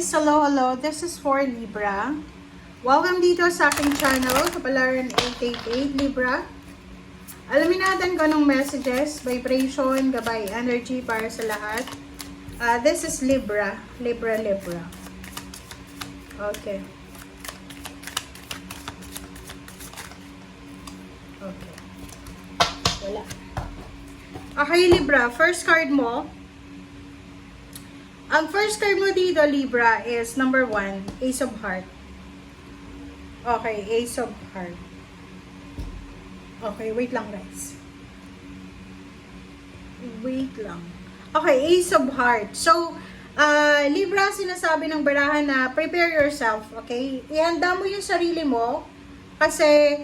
guys! Hello! This is for Libra. Welcome dito sa aking channel, Kapalaran 888 Libra. Alamin natin kung anong messages, vibration, gabay, energy para sa lahat. This is Libra. Libra. Okay. Wala. Okay, Libra. First card mo. Ang first card mo dito, Libra, is number 1, Ace of Heart. Okay, Ace of Heart. Okay, wait lang, guys. Wait lang. Okay, Ace of Heart. So, Libra, sinasabi ng barahan na prepare yourself, okay? Ihanda mo yung sarili mo kasi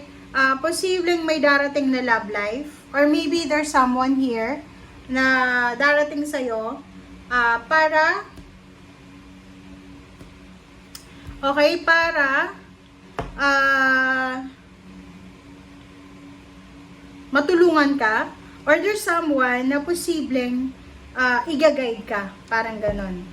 posibleng may darating na love life or maybe there's someone here na darating sa'yo para matulungan ka or there's someone na posibleng i-guide ka, parang ganon.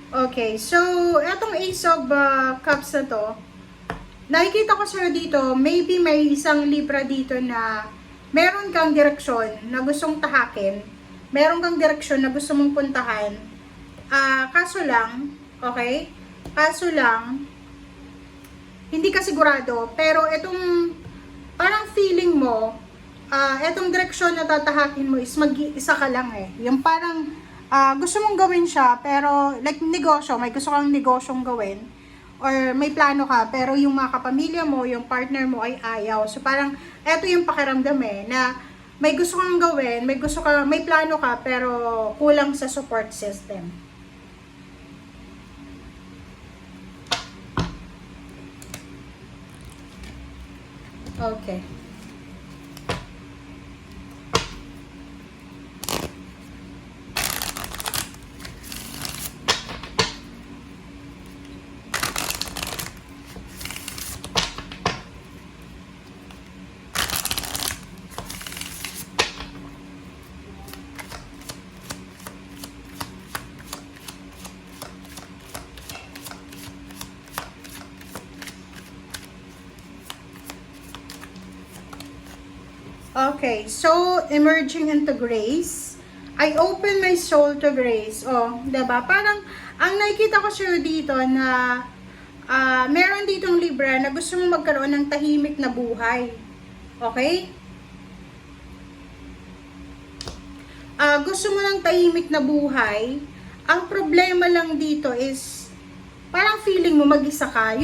Okay, so etong Ace of Cups na to, nakikita ko sa'yo dito, maybe may isang Libra dito na meron kang direksyon na gustong tahakin, meron kang direksyon na gusto mong puntahan, kaso lang, okay? Kaso lang, hindi ka sigurado, pero itong parang feeling mo, itong direksyon na tatahakin mo is mag-iisa ka lang eh. Yung parang gusto mong gawin siya, pero like negosyo, may gusto kang negosyong gawin, or may plano ka, pero yung mga kapamilya mo, yung partner mo ay ayaw. So parang, eto yung pakiramdam eh, na may gusto kang gawin, may plano ka, pero kulang sa support system. Okay. Okay, so emerging into grace. I open my soul to grace. Oh, 'di ba? Parang ang nakikita ko sa'yo dito na meron ditong Libra na gusto mong magkaroon ng tahimik na buhay. Okay? Gusto mo ng tahimik na buhay. Ang problema lang dito is parang feeling mo mag-isa ka.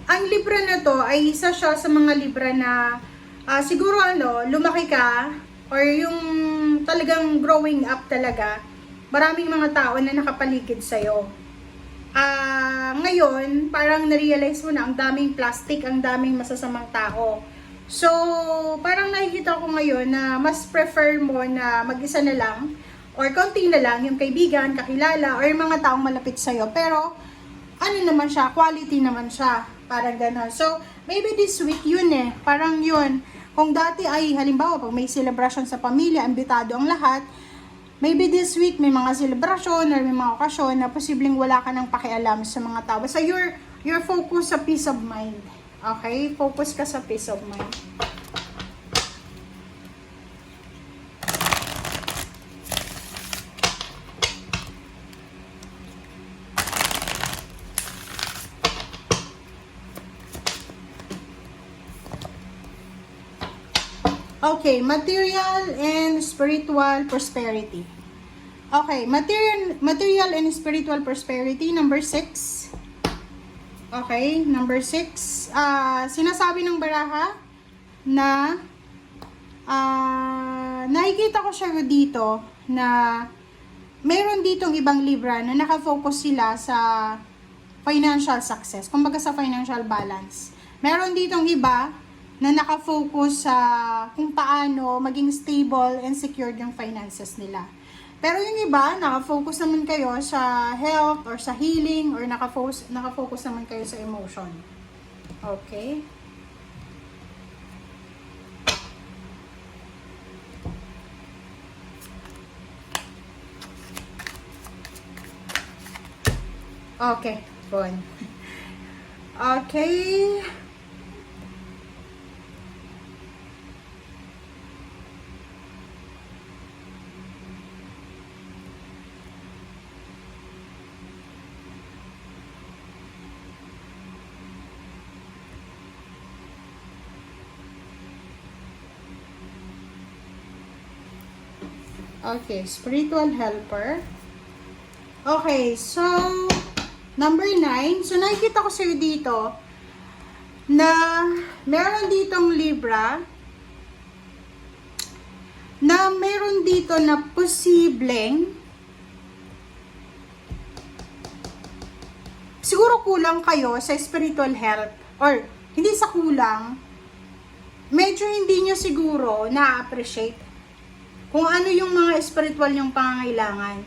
Ang Libra na to ay isa siya sa mga Libra na siguro lumaki ka or yung talagang growing up talaga, maraming mga tao na nakapaligid sa'yo. Ngayon, parang na-realize mo na ang daming plastic, ang daming masasamang tao. So, parang nakikita ko ngayon na mas prefer mo na mag-isa na lang or konti na lang yung kaibigan, kakilala, or yung mga taong malapit sa'yo. Pero, ano naman siya, quality naman siya. Parang gano'n. So, maybe this week yun eh. Parang yun. Kung dati ay, halimbawa, pag may celebration sa pamilya, ambitado ang lahat, maybe this week may mga celebration or may mga okasyon na posibleng wala ka ng pakialam sa mga tao. So, you're focused sa peace of mind. Okay? Focus ka sa peace of mind. Okay, material and spiritual prosperity. Okay, material and spiritual prosperity, number 6. Okay, number 6. Sinasabi ng baraha na nakikita ko siya dito na meron ditong ibang Libra na nakafocus sila sa financial success, kumbaga sa financial balance. Meron ditong iba na nakafocus sa kung paano maging stable and secured yung finances nila. Pero yung iba, nakafocus naman kayo sa health or sa healing or nakafocus naman kayo sa emotion. Okay? Okay, phone. Okay. Okay, spiritual helper. Okay, so number 9. So nakikita ko sa'yo dito na meron ditong Libra na meron dito na posibleng siguro kulang kayo sa spiritual health, or hindi sa kulang, medyo hindi nyo siguro na-appreciate kung ano yung mga spiritual yung pangangailangan.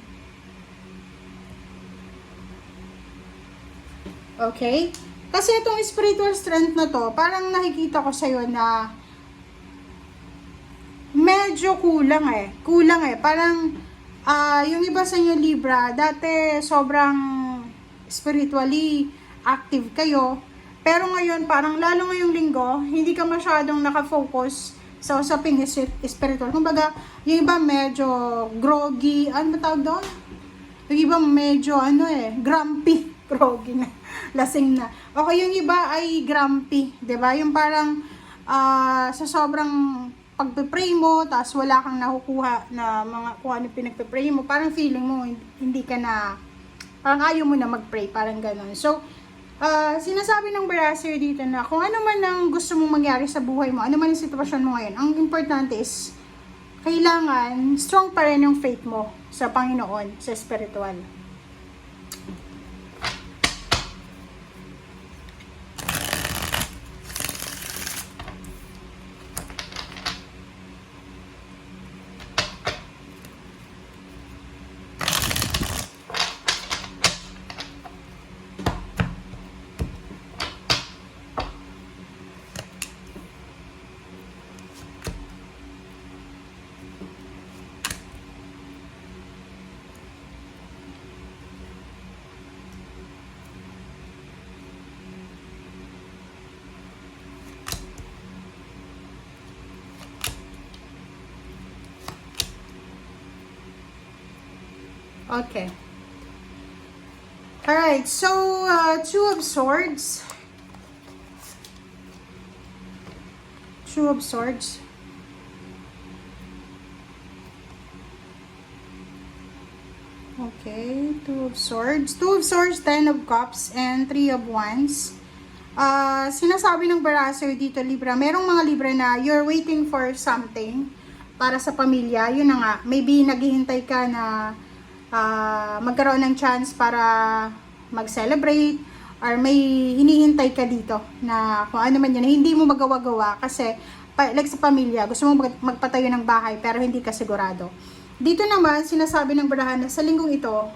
Okay? Kasi itong spiritual strength na to, parang nakikita ko sa'yo na medyo kulang eh. Kulang eh. Parang yung iba sa inyo Libra, dati sobrang spiritually active kayo. Pero ngayon, parang lalo ngayong linggo, hindi ka masyadong nakafocus sa usaping spiritual. Kumbaga, yung iba medyo groggy, ano ba tawag doon? Yung iba medyo grumpy, groggy na, lasing na. Okay, yung iba ay grumpy, 'di ba? Yung parang sa sobrang pagpe-pray mo, tapos wala kang nakukuha na mga kung ano pinagpe-pray mo, parang feeling mo hindi ka na, parang ayaw mo na mag-pray, parang gano'n. So, sinasabi ng Barasir dito na kung ano man ang gusto mong mangyari sa buhay mo, ano man yung sitwasyon mo ngayon, ang importante is kailangan strong pa rin yung faith mo sa Panginoon, sa spiritual. Okay. Alright, so, Two of Swords. Two of Swords. Okay, Two of Swords. Two of Swords, Ten of Cups, and Three of Wands. Sinasabi ng Barasir dito, Libra, merong mga Libra na you're waiting for something para sa pamilya. Yun na nga, maybe naghihintay ka na magkaroon ng chance para mag-celebrate, or may hinihintay ka dito na kung ano man yan, hindi mo magawa-gawa kasi like sa pamilya, gusto mo magpatayo ng bahay pero hindi ka sigurado. Dito naman, sinasabi ng barahan na sa linggong ito,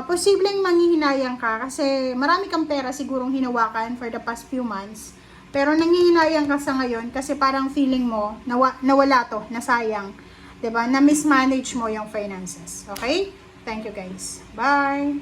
posibleng manghihinayang ka kasi marami kang pera sigurong hinawakan for the past few months, pero nanghihinayang ka sa ngayon kasi parang feeling mo nawala to, nasayang. 'Di ba? Na mismanage mo yung finances. Okay? Thank you guys. Bye!